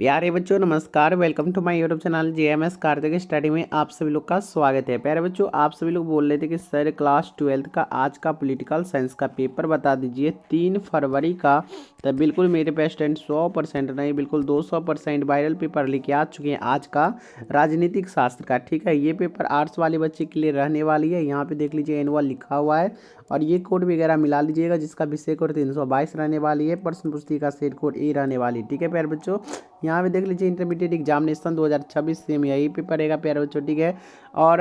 प्यारे बच्चों नमस्कार। Welcome to my YouTube channel JMS Kartik study में आप सभी लोग का स्वागत है। प्यारे बच्चों, आप सभी लोग बोल रहे थे कि सर क्लास 12th का आज का पॉलिटिकल साइंस का पेपर बता दीजिए 3 फरवरी का। तो बिल्कुल मेरे पे स्टूडेंट 100% नहीं, बिल्कुल 200% वायरल पेपर लेके आ चुके हैं आज का राजनीतिक शास्त्र का। ठीक है, ये पेपर आर्ट्स वाले बच्चे के लिए रहने वाली है। यहाँ पे देख लीजिए एनुअल लिखा हुआ है और ये कोड वगैरह मिला लीजिएगा, जिसका विषय कोड 322 रहने वाली है। प्रश्न पुस्तिका सेट कोड ए रहने वाली। ठीक है प्यारे बच्चों, यहाँ पे देख लीजिए इंटरमीडिएट एग्जामिनेशन 2026 सेम यही पेपर रहेगा प्यारे बच्चों। ठीक है, और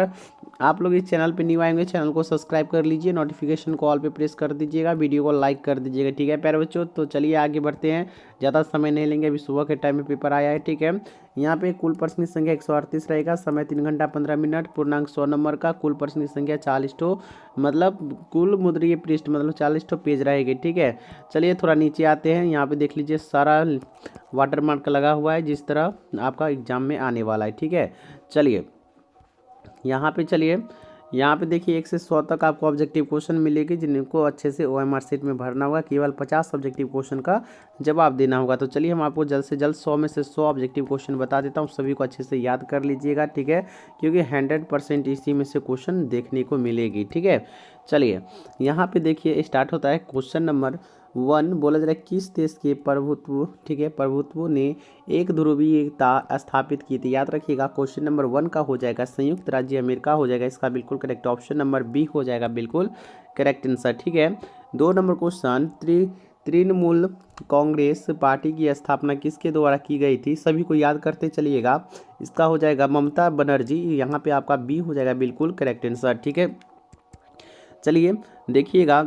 आप लोग इस चैनल पे न्यू आएंगे, चैनल को सब्सक्राइब कर लीजिए, नोटिफिकेशन को ऑल पे प्रेस कर दीजिएगा, वीडियो को लाइक कर दीजिएगा। ठीक है प्यारे बच्चों, तो चलिए आगे बढ़ते हैं, ज़्यादा समय नहीं लेंगे, अभी सुबह के टाइम में पेपर आया है। ठीक है, यहाँ पे कुल प्रश्न की संख्या 138 रहेगा, समय 3 घंटा 15 मिनट, पूर्णांक 100 नंबर का, कुल प्रश्न की संख्या 40 ठो, मतलब कुल मुद्रीय पृष्ठ मतलब 40 ठो पेज रहेगी। ठीक है, चलिए थोड़ा नीचे आते हैं। यहाँ पे देख लीजिए सारा वाटर मार्क लगा हुआ है, जिस तरह आपका एग्जाम में आने वाला है। ठीक है, चलिए यहाँ पे देखिए 1 से 100 तक आपको ऑब्जेक्टिव क्वेश्चन मिलेगी, जिनको अच्छे से OMR शीट में भरना होगा। केवल 50 ऑब्जेक्टिव क्वेश्चन का जवाब देना होगा। तो चलिए हम आपको जल्द से जल्द 100 में से 100 ऑब्जेक्टिव क्वेश्चन बता देता हूँ, सभी को अच्छे से याद कर लीजिएगा। ठीक है, क्योंकि 100% इसी में से क्वेश्चन देखने को मिलेगी। ठीक है, चलिए यहाँ पे देखिए स्टार्ट होता है क्वेश्चन नंबर 1। बोला जा रहा है किस देश के प्रभुत्व, ठीक है, प्रभुत्व ने एक ध्रुवीयता स्थापित की थी। याद रखिएगा क्वेश्चन नंबर 1 का हो जाएगा संयुक्त राज्य अमेरिका हो जाएगा, इसका बिल्कुल करेक्ट ऑप्शन नंबर बी हो जाएगा, बिल्कुल करेक्ट आंसर। ठीक है, 2 number question Trinamool Congress party की स्थापना किसके द्वारा की गई थी, सभी को याद करते चलिएगा। इसका हो जाएगा ममता बनर्जी, यहाँ पे आपका बी हो जाएगा, बिल्कुल करेक्ट आंसर। ठीक है, चलिए देखिएगा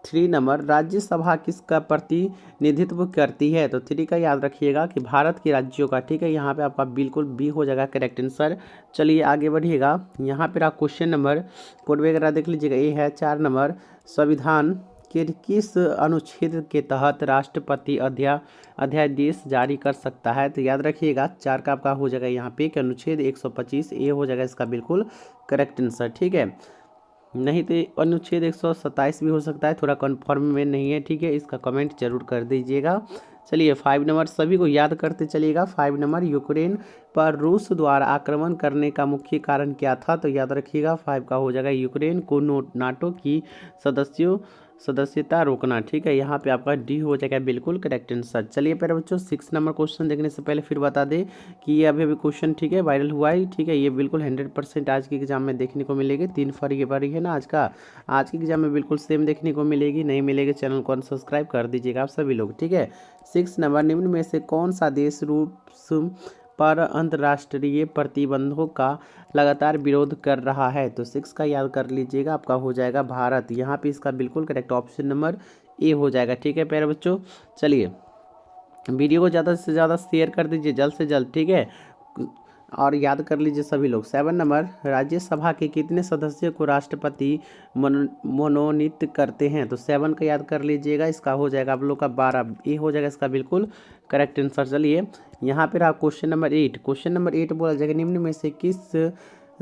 3 नंबर राज्यसभा किसका प्रतिनिधित्व करती है। तो 3 का याद रखिएगा कि भारत के राज्यों का। ठीक है, यहाँ पे आपका बिल्कुल बी हो जाएगा करेक्ट आंसर। चलिए आगे बढ़िएगा, यहाँ पर आप क्वेश्चन नंबर कोड वगैरह देख लीजिएगा। ये है 4 नंबर संविधान के किस अनुच्छेद के तहत राष्ट्रपति अध्यादेश जारी कर सकता है। तो याद रखिएगा 4 का आपका हो जाएगा यहाँ पे कि अनुच्छेद 125 ए हो जाएगा, इसका बिल्कुल करेक्ट आंसर। ठीक है, नहीं तो अनुच्छेद 127 भी हो सकता है, थोड़ा कन्फर्म में नहीं है। ठीक है, इसका कमेंट जरूर कर दीजिएगा। चलिए 5 नंबर सभी को याद करते चलिएगा। 5 नंबर यूक्रेन पर रूस द्वारा आक्रमण करने का मुख्य कारण क्या था। तो याद रखिएगा 5 का हो जाएगा यूक्रेन को नाटो की सदस्यता रोकना। ठीक है, यहाँ पे आपका डी हो जाएगा, बिल्कुल करेक्ट आंसर। चलिए प्यारे बच्चों 6 नंबर क्वेश्चन देखने से पहले फिर बता दें कि ये अभी क्वेश्चन, ठीक है, वायरल हुआ है। ठीक है, ये बिल्कुल 100% आज के एग्जाम में देखने को मिलेगी। 3 फरवरी है ना आज के एग्जाम में बिल्कुल सेम देखने को मिलेगी। नहीं मिलेगी चैनल को अनसब्सक्राइब कर दीजिएगा आप सभी लोग। ठीक है, 6 नंबर निम्न में से कौन सा देश रूस पर अंतर्राष्ट्रीय प्रतिबंधों का लगातार विरोध कर रहा है। तो 6 का याद कर लीजिएगा, आपका हो जाएगा भारत। यहाँ पे इसका बिल्कुल करेक्ट ऑप्शन नंबर ए हो जाएगा। ठीक है प्यारे बच्चों, चलिए वीडियो को ज़्यादा से ज़्यादा शेयर कर दीजिए जल्द से जल्द। ठीक है, और याद कर लीजिए सभी लोग। 7 नंबर राज्यसभा के कितने सदस्यों को राष्ट्रपति मनोनीत करते हैं। तो 7 का याद कर लीजिएगा, इसका हो जाएगा आप लोग का 12 ए हो जाएगा, इसका बिल्कुल करेक्ट आंसर। चलिए यहाँ पर आप क्वेश्चन नंबर 8 बोला जाएगा निम्न में से किस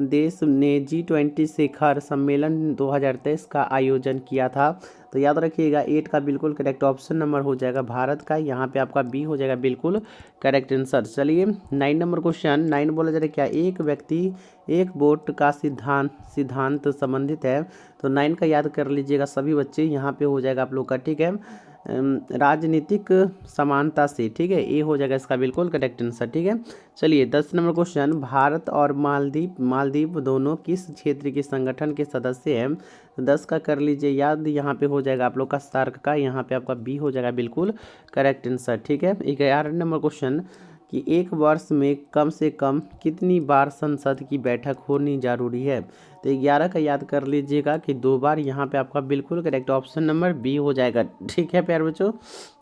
देश ने G20 शिखर सम्मेलन 2023 का आयोजन किया था। तो याद रखिएगा 8 का बिल्कुल करेक्ट ऑप्शन नंबर हो जाएगा भारत का, यहाँ पे आपका बी हो जाएगा, बिल्कुल करेक्ट आंसर। चलिए 9 नंबर क्वेश्चन 9 बोला जा रहा है क्या एक व्यक्ति एक वोट का सिद्धांत संबंधित है। तो 9 का याद कर लीजिएगा सभी बच्चे, यहाँ पे हो जाएगा आप लोग का। ठीक है, राजनीतिक समानता से। ठीक है, ये हो जाएगा इसका बिल्कुल करेक्ट आंसर। ठीक है, चलिए 10 नंबर क्वेश्चन भारत और मालदीव दोनों किस क्षेत्र के संगठन के सदस्य हैं। 10 का कर लीजिए याद, यहाँ पे हो जाएगा आप लोग का सार्क का, यहाँ पे आपका बी हो जाएगा, बिल्कुल करेक्ट आंसर। ठीक है, 11 नंबर क्वेश्चन कि एक वर्ष में कम से कम कितनी बार संसद की बैठक होनी जरूरी है। तो 11 का याद कर लीजिएगा कि 2 बार, यहाँ पे आपका बिल्कुल करेक्ट ऑप्शन नंबर बी हो जाएगा। ठीक है प्यारे बच्चों,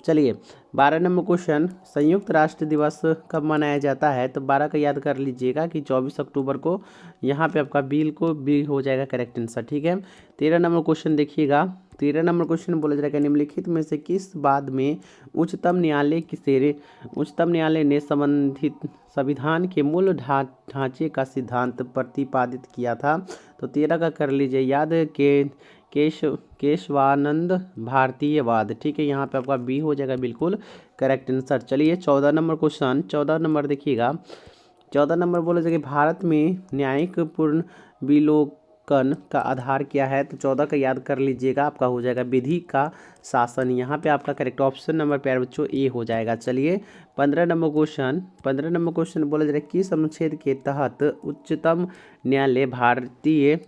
चलिए 12 नंबर क्वेश्चन संयुक्त राष्ट्र दिवस कब मनाया जाता है। तो 12 का याद कर लीजिएगा कि 24 अक्टूबर को, यहाँ पे आपका बिल्कुल बी हो जाएगा करेक्ट आंसर। ठीक है, 13 नंबर क्वेश्चन देखिएगा। 13 नंबर क्वेश्चन बोला जाएगा निम्नलिखित में से किस बात में उच्चतम न्यायालय ने संबंधित संविधान के मूल ढांचे का सिद्धांत प्रतिपादित किया था। तो 13 का कर लीजिए याद के केशवानंद भारतीयवाद। ठीक है, यहाँ पे आपका बी हो जाएगा बिल्कुल करेक्ट आंसर। चलिए 14 नंबर क्वेश्चन, 14 नंबर देखिएगा। 14 नंबर बोला जाएगा भारत में न्यायिक पूर्ण विलोकन का आधार क्या है? तो 14 का याद कर लीजिएगा, आपका हो जाएगा विधि का शासन। यहाँ पे आपका करेक्ट ऑप्शन नंबर प्यारे बच्चों ए हो जाएगा। चलिए 15 नंबर क्वेश्चन, 15 नंबर क्वेश्चन बोला जा रहा है किस अनुच्छेद के तहत उच्चतम न्यायालय भारतीय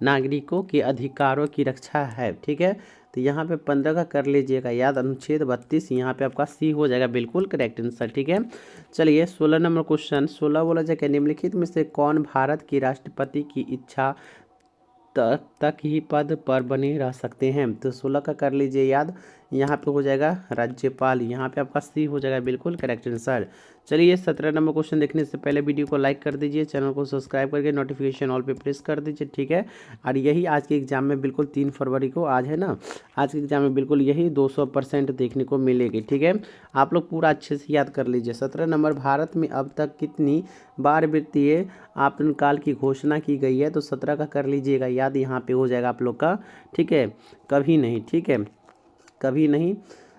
नागरिकों के अधिकारों की रक्षा है? ठीक है, तो यहाँ पे 15 का कर लीजिएगा याद, अनुच्छेद 32, यहाँ पे आपका सी हो जाएगा बिल्कुल करेक्ट आंसर। ठीक है, चलिए 16 नंबर क्वेश्चन, 16 बोला जाए निम्नलिखित में से कौन भारत की राष्ट्रपति की इच्छा तक ही पद पर बने रह सकते हैं? तो 16 का कर लीजिए याद, यहाँ पे हो जाएगा राज्यपाल, यहाँ पे आपका सी हो जाएगा बिल्कुल करेक्ट आंसर। चलिए 17 नंबर क्वेश्चन देखने से पहले वीडियो को लाइक कर दीजिए, चैनल को सब्सक्राइब करके नोटिफिकेशन ऑल पे प्रेस कर दीजिए। ठीक है, और यही आज के एग्जाम में बिल्कुल 3 फरवरी को आज है ना, आज के एग्जाम में बिल्कुल यही 200% देखने को मिलेगी। ठीक है, आप लोग पूरा अच्छे से याद कर लीजिए। 17 नंबर, भारत में अब तक कितनी बार वित्तीय आपातकाल की घोषणा की गई है? तो 17 का कर लीजिएगा याद, यहाँ पे हो जाएगा आप लोग का। ठीक है, कभी नहीं। ठीक है, कभी नहीं,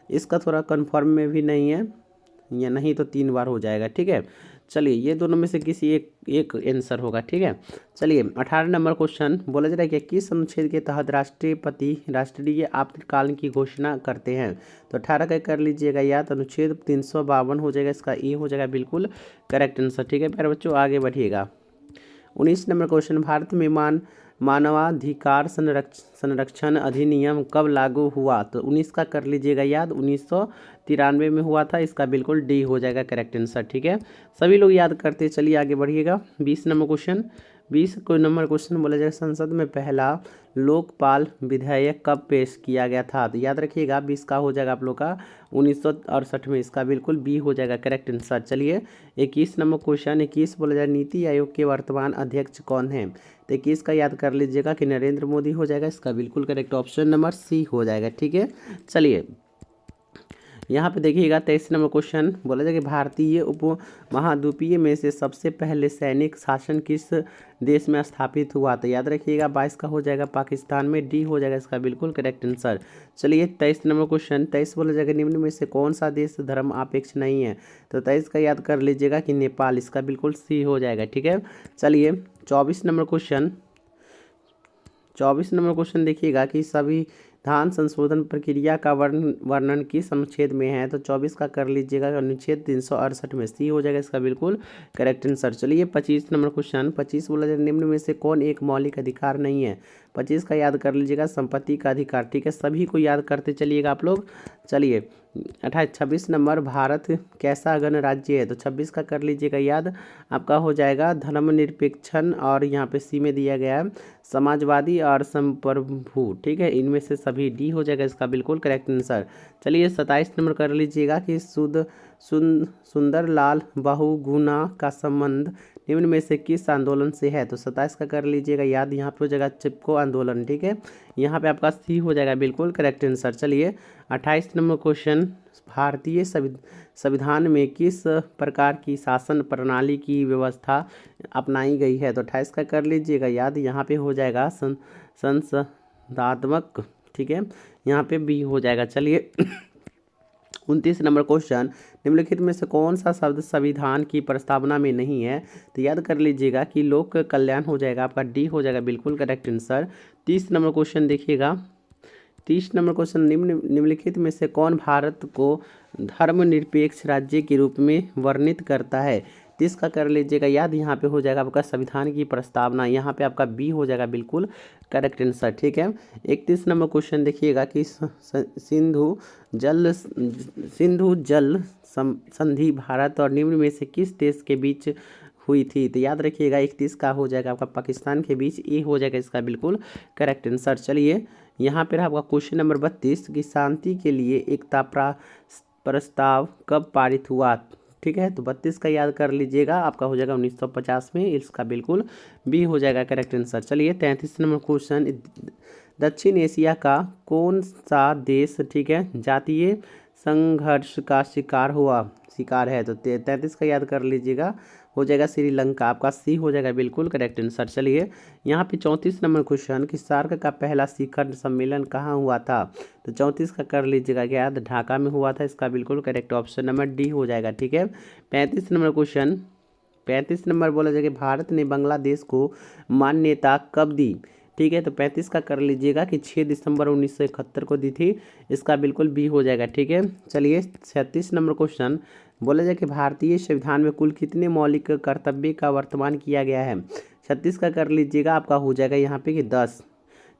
इसका थोड़ा कन्फर्म में भी नहीं है, या नहीं तो 3 बार हो जाएगा। ठीक है, चलिए ये दोनों में से किसी एक आंसर होगा। ठीक है, चलिए 18 नंबर क्वेश्चन बोला जा रहा है कि किस अनुच्छेद के तहत राष्ट्रपति राष्ट्रीय आपातकाल की घोषणा करते हैं? तो 18 का कर लीजिएगा याद, अनुच्छेद 352 हो जाएगा, इसका ए हो जाएगा बिल्कुल करेक्ट आंसर। ठीक है प्यारे बच्चों, आगे बढ़िएगा। 19 नंबर क्वेश्चन, भारत में मानवाधिकार संरक्षण अधिनियम कब लागू हुआ? तो 19 का कर लीजिएगा याद, 1993 में हुआ था, इसका बिल्कुल डी हो जाएगा करेक्ट आंसर। ठीक है, सभी लोग याद करते, चलिए आगे बढ़िएगा। 20 नंबर क्वेश्चन, 20 नंबर क्वेश्चन बोला जाएगा संसद में पहला लोकपाल विधेयक कब पेश किया गया था? तो याद रखिएगा 20 का हो जाएगा आप लोग का 1968 में, इसका बिल्कुल बी हो जाएगा करेक्ट आंसर। चलिए 21 नंबर क्वेश्चन, 21 बोला जाए नीति आयोग के वर्तमान अध्यक्ष कौन है? तो 21 का याद कर लीजिएगा कि नरेंद्र मोदी हो जाएगा, इसका बिल्कुल करेक्ट ऑप्शन नंबर सी हो जाएगा। ठीक है, चलिए यहाँ पे देखिएगा 23 नंबर क्वेश्चन बोला जाए कि भारतीय उपमहाद्वीपीय में से सबसे पहले सैनिक शासन किस देश में स्थापित हुआ? तो याद रखिएगा 22 का हो जाएगा पाकिस्तान में, डी हो जाएगा इसका बिल्कुल करेक्ट आंसर। चलिए 23 नंबर क्वेश्चन, 23 बोला जाएगा निम्न में से कौन सा देश धर्मनिरपेक्ष नहीं है? तो 23 का याद कर लीजिएगा कि नेपाल, इसका बिल्कुल सी हो जाएगा। ठीक है, चलिए 24 नंबर क्वेश्चन, 24 नंबर क्वेश्चन देखिएगा कि संविधान संशोधन प्रक्रिया का वर्णन किस अनुच्छेद में है? तो 24 का कर लीजिएगा अनुच्छेद 368 में, सी हो जाएगा इसका बिल्कुल करेक्ट आंसर। चलिए 25 नंबर क्वेश्चन, 25 बोला जाए निम्न में से कौन एक मौलिक अधिकार नहीं है? 25 का याद कर लीजिएगा संपत्ति का अधिकार। ठीक है, सभी को याद करते चलिएगा आप लोग। चलिए 26 नंबर, भारत कैसा गणराज्य है? तो 26 का कर लीजिएगा याद, आपका हो जाएगा धर्मनिरपेक्षण, और यहाँ पे सी में दिया गया है समाजवादी और संप्रभु। ठीक है, इनमें से सभी डी हो जाएगा इसका बिल्कुल करेक्ट आंसर। चलिए 27 नंबर कर लीजिएगा कि सुंदरलाल बहुगुणा का संबंध निम्न में से किस आंदोलन से है? तो 27 का कर लीजिएगा याद, यहाँ पे हो जाएगा चिपको आंदोलन। ठीक है, यहाँ पे आपका सी हो जाएगा बिल्कुल करेक्ट आंसर। चलिए 28 नंबर क्वेश्चन, भारतीय संविधान में किस प्रकार की शासन प्रणाली की व्यवस्था अपनाई गई है? तो 28 का कर लीजिएगा याद, यहाँ पे हो जाएगा संसदात्मक। ठीक है, यहाँ पे बी हो जाएगा। चलिए 29 नंबर क्वेश्चन, निम्नलिखित में से कौन सा शब्द संविधान की प्रस्तावना में नहीं है? तो याद कर लीजिएगा कि लोक कल्याण हो जाएगा, आपका डी हो जाएगा बिल्कुल करेक्ट आंसर। 30 नंबर क्वेश्चन देखिएगा, 30 नंबर क्वेश्चन, निम्नलिखित में से कौन भारत को धर्मनिरपेक्ष राज्य के रूप में वर्णित करता है? 30 का कर लीजिएगा याद, यहाँ पे हो जाएगा आपका संविधान की प्रस्तावना, यहाँ पे आपका बी हो जाएगा बिल्कुल करेक्ट आंसर। ठीक है, 31 नंबर क्वेश्चन देखिएगा कि सिंधु जल संधि भारत और निम्न में से किस देश के बीच हुई थी? तो याद रखिएगा 31 का हो जाएगा आपका पाकिस्तान के बीच, ए हो जाएगा इसका बिल्कुल करेक्ट आंसर। चलिए यहाँ पर आपका क्वेश्चन नंबर 32 की शांति के लिए एकता प्रस्ताव कब पारित हुआ? ठीक है, तो 32 का याद कर लीजिएगा, आपका हो जाएगा 1950 में, इसका बिल्कुल बी हो जाएगा करेक्ट आंसर। चलिए 33 नंबर क्वेश्चन, दक्षिण एशिया का कौन सा देश, ठीक है, जातीय संघर्ष का शिकार हुआ? शिकार है? तो 33 का याद कर लीजिएगा, हो जाएगा श्रीलंका। आपका सी हो जाएगा बिल्कुल करेक्ट आंसर। चलिए यहाँ पे 34 नंबर क्वेश्चन कि सार्क का पहला शिखर सम्मेलन कहाँ हुआ था? तो 34 का कर लीजिएगा याद, ढाका में हुआ था। इसका बिल्कुल करेक्ट ऑप्शन नंबर डी हो जाएगा। ठीक है, 35 नंबर क्वेश्चन, 35 नंबर बोला जाएगा भारत ने बांग्लादेश को मान्यता कब दी? ठीक है, तो 35 का कर लीजिएगा कि 6 दिसंबर 1971 को दी थी। इसका बिल्कुल बी हो जाएगा। ठीक है, चलिए 36 नंबर क्वेश्चन बोला जाए कि भारतीय संविधान में कुल कितने मौलिक कर्तव्य का वर्तमान किया गया है? 36 का कर लीजिएगा, आपका हो जाएगा यहाँ पे कि 10।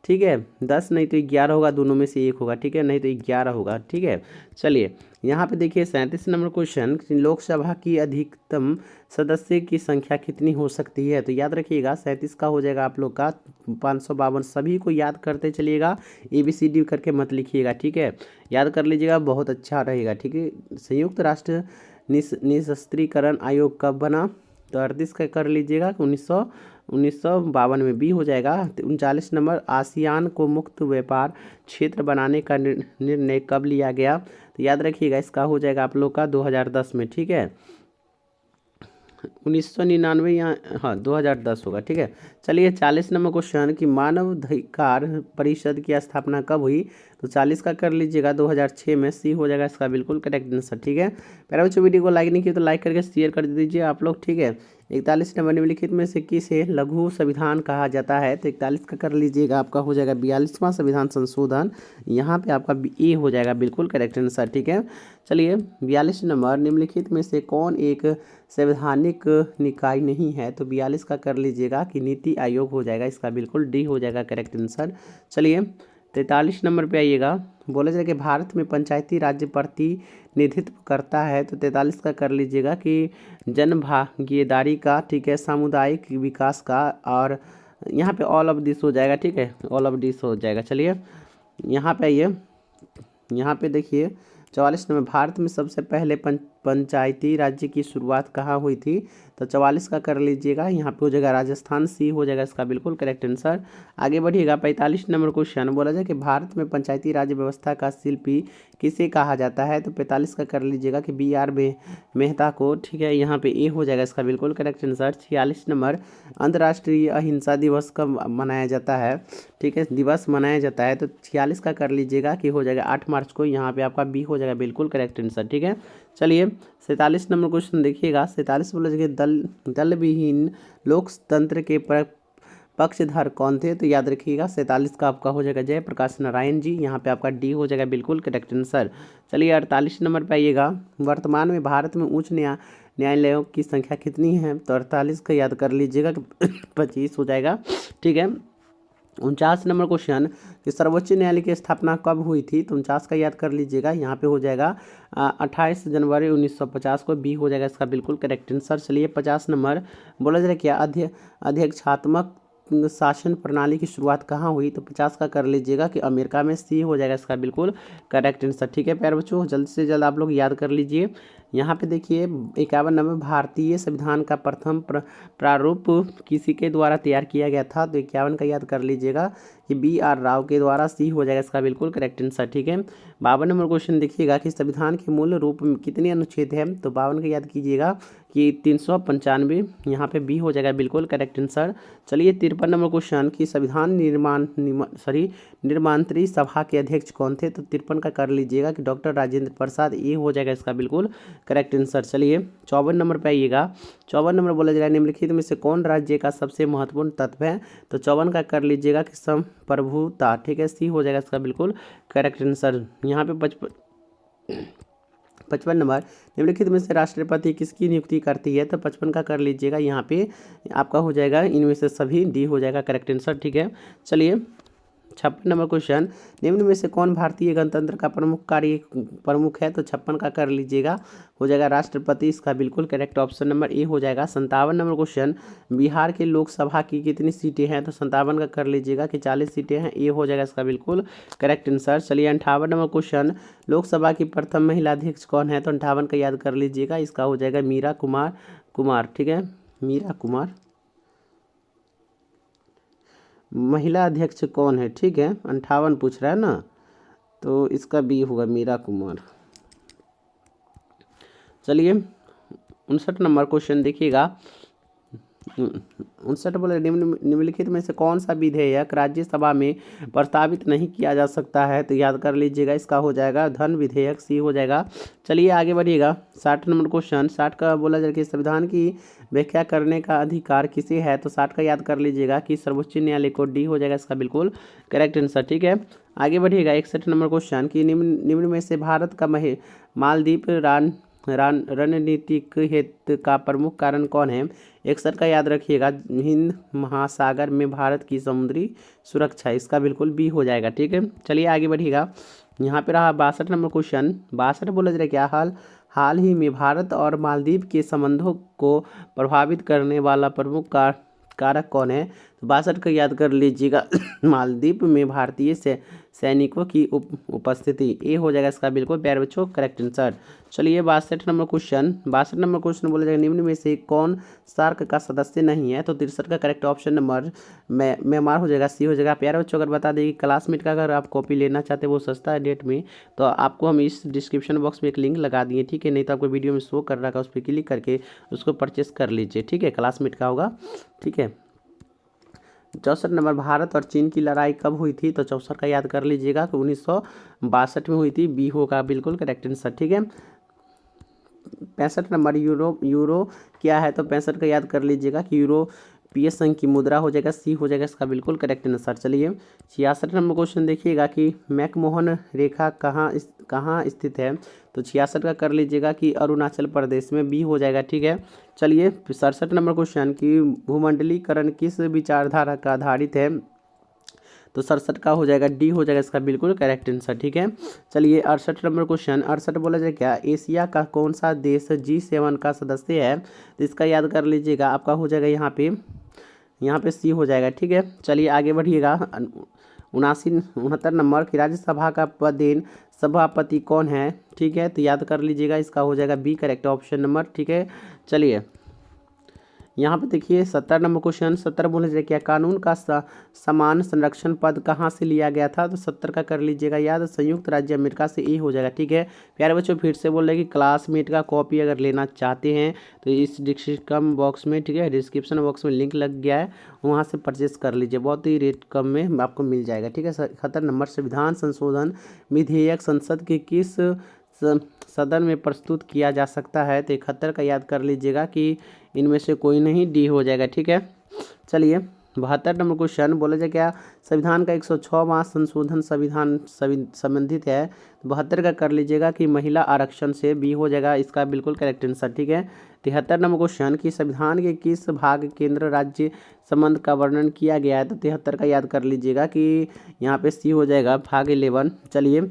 ठीक है, 10 नहीं तो 11 होगा, दोनों में से एक होगा। ठीक है, नहीं तो 11 होगा। ठीक है, चलिए यहाँ पे देखिए 37 नंबर क्वेश्चन, लोकसभा की अधिकतम सदस्य की संख्या कितनी हो सकती है? तो याद रखिएगा 37 का हो जाएगा आप लोग का 552। सभी को याद करते चलिएगा, ABCD करके मत लिखिएगा। ठीक है, याद कर लीजिएगा, बहुत अच्छा रहेगा। ठीक है, संयुक्त राष्ट्र निशस्त्रीकरण आयोग कब बना? तो 38 का कर लीजिएगा कि 1952 में। बी हो जाएगा। 39 नंबर, आसियान को मुक्त व्यापार क्षेत्र बनाने का निर्णय कब लिया गया? तो याद रखिएगा, इसका हो जाएगा आप लोग का 2010 में। ठीक है, 1999 या हाँ 2010 होगा। ठीक है, चलिए 40 नंबर क्वेश्चन कि मानवाधिकार परिषद की स्थापना कब हुई? तो 40 का कर लीजिएगा 2006 में। सी हो जाएगा इसका बिल्कुल करेक्ट आंसर। ठीक है, प्यारे बच्चों वीडियो को लाइक नहीं किया तो लाइक करके शेयर कर दीजिए आप लोग। ठीक है, 41 नंबर, निम्नलिखित में से किसे लघु संविधान कहा जाता है? तो 41 का कर लीजिएगा, आपका हो जाएगा 42वां संविधान संशोधन। यहाँ पे आपका ए हो जाएगा बिल्कुल करेक्ट आंसर। ठीक है, चलिए 42 नंबर, निम्नलिखित में से कौन एक संवैधानिक निकाय नहीं है? तो 42 का कर लीजिएगा कि नीति आयोग हो जाएगा। इसका बिल्कुल डी हो जाएगा करेक्ट आंसर। चलिए 43 नंबर पे आइएगा, बोला जाए कि भारत में पंचायती राज्य प्रतिनिधित्व करता है। तो 43 का कर लीजिएगा कि जनभागीदारी का, ठीक है, सामुदायिक विकास का, और यहाँ पे ऑल ऑफ दिस हो जाएगा। ठीक है, ऑल ऑफ दिस हो जाएगा। चलिए यहाँ पे आइए, यहाँ पे देखिए 44 नंबर, भारत में सबसे पहले पंचायती राज्य की शुरुआत कहाँ हुई थी? तो 44 का कर लीजिएगा, यहाँ पे हो जाएगा राजस्थान। सी हो जाएगा इसका बिल्कुल करेक्ट आंसर। आगे बढ़िएगा 45 नंबर क्वेश्चन, बोला जाए कि भारत में पंचायती राज व्यवस्था का शिल्पी किसे कहा जाता है? तो 45 का कर लीजिएगा कि BR मेहता को। ठीक है, यहाँ पे ए हो जाएगा इसका बिल्कुल करेक्ट आंसर। 46 नंबर, अंतर्राष्ट्रीय अहिंसा दिवस कब मनाया जाता है? ठीक है, दिवस मनाया जाता है। तो 46 का कर लीजिएगा कि हो जाएगा 8 मार्च को। यहाँ पे आपका बी हो जाएगा बिल्कुल करेक्ट आंसर। ठीक है, चलिए 47 नंबर क्वेश्चन देखिएगा, 47 बोला जाएगा दल विहीन लोकतंत्र के पक्षधर कौन थे? तो याद रखिएगा 47 का आपका हो जाएगा जयप्रकाश नारायण जी। यहाँ पे आपका डी हो जाएगा बिल्कुल करेक्ट आंसर। चलिए 48 नंबर पे आइएगा, वर्तमान में भारत में उच्च न्यायालयों की संख्या कितनी है? तो 48 का याद कर लीजिएगा कि 25 हो जाएगा। ठीक है, 49 नंबर क्वेश्चन कि सर्वोच्च न्यायालय की स्थापना कब हुई थी? तो 49 का याद कर लीजिएगा, यहाँ पे हो जाएगा 28 जनवरी 1950 को। बी हो जाएगा इसका बिल्कुल करेक्ट आंसर। चलिए 50 नंबर, बोला जाए क्या अध्यक्षात्मक शासन प्रणाली की शुरुआत कहाँ हुई? तो 50 का कर लीजिएगा कि अमेरिका में। सी हो जाएगा इसका बिल्कुल करेक्ट आंसर। ठीक है प्यारे बच्चों, जल्द से जल्द आप लोग याद कर लीजिए। यहाँ पे देखिए 51 नंबर, भारतीय संविधान का प्रथम प्रारूप किसी के द्वारा तैयार किया गया था? तो 51 का याद कर लीजिएगा कि BR राव के द्वारा। सी हो जाएगा इसका बिल्कुल करेक्ट आंसर। ठीक है, 52 नंबर क्वेश्चन देखिएगा कि संविधान के मूल रूप में कितने अनुच्छेद हैं? तो 52 का याद कीजिएगा कि 395। यहाँ पे बी हो जाएगा बिल्कुल करेक्ट आंसर। चलिए 53 नंबर क्वेश्चन कि संविधान निर्मात्री सभा के अध्यक्ष कौन थे? तो 53 का कर लीजिएगा कि डॉक्टर राजेंद्र प्रसाद। ये हो जाएगा इसका बिल्कुल करेक्ट आंसर। चलिए 54 नंबर पे आइएगा, 54 नंबर बोला जाएगा निम्नलिखित में से कौन राज्य का सबसे महत्वपूर्ण तत्व है? तो 54 का कर लीजिएगा कि संप्रभुता। ठीक है, सी हो जाएगा इसका बिल्कुल करेक्ट आंसर। यहाँ पे 55 नंबर, निम्नलिखित में से राष्ट्रपति किसकी नियुक्ति करती है? तो 55 का कर लीजिएगा, यहाँ पे आपका हो जाएगा इनमें से सभी। डी हो जाएगा करेक्ट आंसर। ठीक है, चलिए 56 नंबर क्वेश्चन, निम्न में से कौन भारतीय गणतंत्र का प्रमुख है? तो 56 का कर लीजिएगा, हो जाएगा राष्ट्रपति। इसका बिल्कुल करेक्ट ऑप्शन नंबर ए हो जाएगा। 57 नंबर क्वेश्चन, बिहार के लोकसभा की कितनी सीटें हैं? तो 57 का कर लीजिएगा कि 40 सीटें हैं। ए हो जाएगा इसका बिल्कुल करेक्ट आंसर। चलिए 58 नंबर क्वेश्चन, लोकसभा की प्रथम महिला अध्यक्ष कौन है? तो 58 का याद कर लीजिएगा, इसका हो जाएगा मीरा कुमार। ठीक है, मीरा कुमार महिला अध्यक्ष कौन है? ठीक है, 58 पूछ रहा है ना, तो इसका बी होगा मीरा कुमार। चलिए 59 नंबर क्वेश्चन देखिएगा। 59 बोले निम्नलिखित में से कौन सा विधेयक राज्यसभा में प्रस्तावित नहीं किया जा सकता है, तो याद कर लीजिएगा, इसका हो जाएगा धन विधेयक, सी हो जाएगा। चलिए आगे बढ़िएगा। 60 नंबर क्वेश्चन, 60 का बोला जाए कि संविधान की व्याख्या करने का अधिकार किसे है, तो 60 का याद कर लीजिएगा कि सर्वोच्च न्यायालय को, डी हो जाएगा इसका बिल्कुल करेक्ट आंसर। ठीक है, आगे बढ़िएगा। 61 नंबर क्वेश्चन कि निम्न में से भारत का मालदीप रणनीतिक हित का प्रमुख कारण कौन है। 61 का याद रखिएगा, हिंद महासागर में भारत की समुद्री सुरक्षा, इसका बिल्कुल बी हो जाएगा। ठीक है, चलिए आगे बढ़िएगा। यहाँ पे रहा 62 नंबर क्वेश्चन। 62 बोला जाए क्या, हाल ही में भारत और मालदीव के संबंधों को प्रभावित करने वाला प्रमुख कारक कौन है, तो 62 का याद कर लीजिएगा मालदीव में भारतीय सैनिकों की उपस्थिति, ए हो जाएगा इसका बिल्कुल प्यारे बच्चों करेक्ट आंसर। चलिए 62 नंबर क्वेश्चन। 62 नंबर क्वेश्चन बोला जाएगा निम्न में से कौन सार्क का सदस्य नहीं है, तो 63 का करेक्ट ऑप्शन नंबर म्यांमार हो जाएगा, सी हो जाएगा। प्यारे बच्चों अगर बता दें कि क्लासमेट का अगर आप कॉपी लेना चाहते हैं वो सस्ता है डेट में, तो आपको हम इस डिस्क्रिप्शन बॉक्स में एक लिंक लगा दिए। ठीक है, नहीं तो आपको वीडियो में शो कर रहा है, उस पर क्लिक करके उसको परचेस कर लीजिए। ठीक है, क्लासमेट का होगा। ठीक है, 64 नंबर, भारत और चीन की लड़ाई कब हुई थी, तो 64 का याद कर लीजिएगा कि 1962 में हुई थी, बी होगा बिल्कुल करेक्ट आंसर। ठीक है, 65 नंबर, यूरो क्या है, तो 65 का याद कर लीजिएगा कि यूरोपीय संघ की मुद्रा हो जाएगा, सी हो जाएगा इसका बिल्कुल करेक्ट आंसर। चलिए 66 नंबर क्वेश्चन देखिएगा कि मैकमोहन रेखा कहाँ स्थित है, तो 66 का कर लीजिएगा कि अरुणाचल प्रदेश में, बी हो जाएगा। ठीक है, चलिए 67 नंबर क्वेश्चन की भूमंडलीकरण किस विचारधारा का आधारित है, तो 67 का हो जाएगा, डी हो जाएगा इसका बिल्कुल करेक्ट आंसर। ठीक है, चलिए 68 नंबर क्वेश्चन। 68 बोला जाए क्या, एशिया का कौन सा देश G7 का सदस्य है, तो इसका याद कर लीजिएगा, आपका हो जाएगा यहाँ पे सी हो जाएगा। ठीक है, चलिए आगे बढ़िएगा। 69 नंबर की राज्यसभा का पदेन सभापति कौन है, ठीक है, तो याद कर लीजिएगा, इसका हो जाएगा बी करेक्ट ऑप्शन नंबर। ठीक है, चलिए यहाँ पे देखिए 70 नंबर क्वेश्चन। 70 बोले जाए क्या, कानून का समान संरक्षण पद कहाँ से लिया गया था, तो 70 का कर लीजिएगा याद, संयुक्त राज्य अमेरिका से, ए हो जाएगा। ठीक है, प्यारे बच्चों फिर से बोल रहे हैं कि क्लासमेट का कॉपी अगर लेना चाहते हैं तो इस डिस्क्रिप्शन बॉक्स में, ठीक है, डिस्क्रिप्शन बॉक्स में लिंक लग गया है, वहाँ से परचेस कर लीजिए, बहुत ही रेट कम में आपको मिल जाएगा। ठीक है, 71 नंबर, संविधान संशोधन विधेयक संसद के किस सदन में प्रस्तुत किया जा सकता है, तो 71 का याद कर लीजिएगा कि इनमें से कोई नहीं, डी हो जाएगा। ठीक है, चलिए 72 नंबर क्वेश्चन बोला जाए क्या, संविधान का 106वां संशोधन संविधान संबंधित है, 72 का कर लीजिएगा कि महिला आरक्षण से, बी हो जाएगा इसका बिल्कुल करेक्ट आंसर। ठीक है, 73 नंबर क्वेश्चन कि संविधान के किस भाग केंद्र राज्य संबंध का वर्णन किया गया है, तो 73 का याद कर लीजिएगा कि यहाँ पे सी हो जाएगा भाग 11। चलिए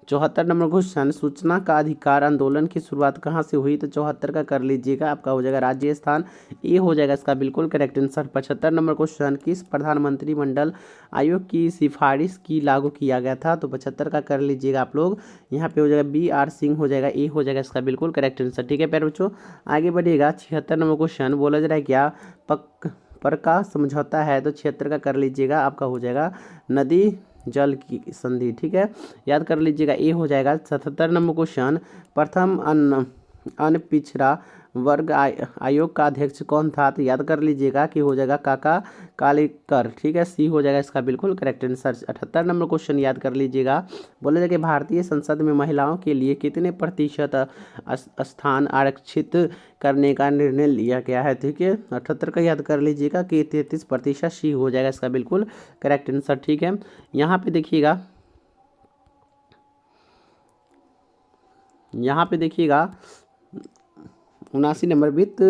74 नंबर क्वेश्चन, सूचना का अधिकार आंदोलन की शुरुआत कहाँ से हुई, तो 74 का कर लीजिएगा, आपका हो जाएगा राजस्थान, ये हो जाएगा इसका बिल्कुल करेक्ट आंसर। 75 नंबर क्वेश्चन, किस प्रधानमंत्री मंडल आयोग की सिफारिश की लागू किया गया था, तो 75 का कर लीजिएगा आप लोग, यहाँ पे हो जाएगा BR सिंह हो जाएगा, ए हो जाएगा इसका बिल्कुल करेक्ट आंसर। ठीक है प्यारे बच्चों, आगे बढ़िएगा। 76 नंबर क्वेश्चन बोला जा रहा है क्या, पर का समझौता है, तो 76 का कर लीजिएगा, आपका हो जाएगा नदी जल की संधि। ठीक है, याद कर लीजिएगा, ए हो जाएगा। 77 नंबर क्वेश्चन, प्रथम अन्य पिछड़ा वर्ग आयोग का अध्यक्ष कौन था, तो याद कर लीजिएगा कि हो जाएगा काका कालेकर। ठीक है, सी हो जाएगा इसका बिल्कुल करेक्ट आंसर। 78 नंबर क्वेश्चन याद कर लीजिएगा, बोला जाए कि भारतीय संसद में महिलाओं के लिए कितने प्रतिशत स्थान आरक्षित करने का निर्णय लिया गया है। ठीक है, 78 का याद कर लीजिएगा कि 33%, सी हो जाएगा इसका बिल्कुल करेक्ट आंसर। ठीक है, यहाँ पे देखिएगा, यहाँ पे देखिएगा 79 नंबर, वित्त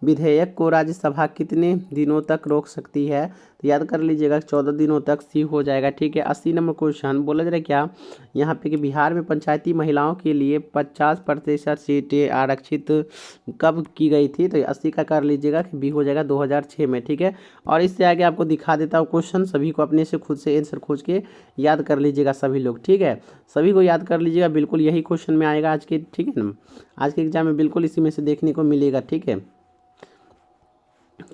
विधेयक को राज्यसभा कितने दिनों तक रोक सकती है, तो याद कर लीजिएगा 14 दिनों तक, सी हो जाएगा। ठीक है, 80 नंबर क्वेश्चन बोला जा रहा है क्या, यहाँ पे कि बिहार में पंचायती महिलाओं के लिए 50% सीटें आरक्षित कब की गई थी, तो 80 का कर लीजिएगा कि बी हो जाएगा 2006 में। ठीक है, और इससे आगे आपको दिखा देता हूँ क्वेश्चन, सभी को अपने से खुद से आंसर खोज के याद कर लीजिएगा सभी लोग। ठीक है, सभी को याद कर लीजिएगा, बिल्कुल यही क्वेश्चन में आएगा आज के। ठीक है ना, आज के एग्जाम में बिल्कुल इसी में से देखने को मिलेगा। ठीक है,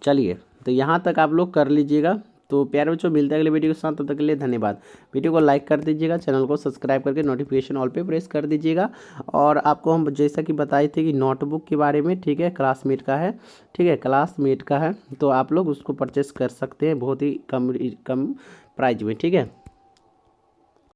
चलिए तो यहाँ तक आप लोग कर लीजिएगा। तो प्यारे बच्चों मिलते हैं अगले वीडियो के साथ, तब तक के लिए धन्यवाद। वीडियो को लाइक कर दीजिएगा, चैनल को सब्सक्राइब करके नोटिफिकेशन ऑल पे प्रेस कर दीजिएगा। और आपको हम जैसा कि बताए थे कि नोटबुक के बारे में, ठीक है, क्लासमेट का है, ठीक है, क्लासमेट का है, तो आप लोग उसको परचेस कर सकते हैं बहुत ही कम प्राइज में, ठीक है।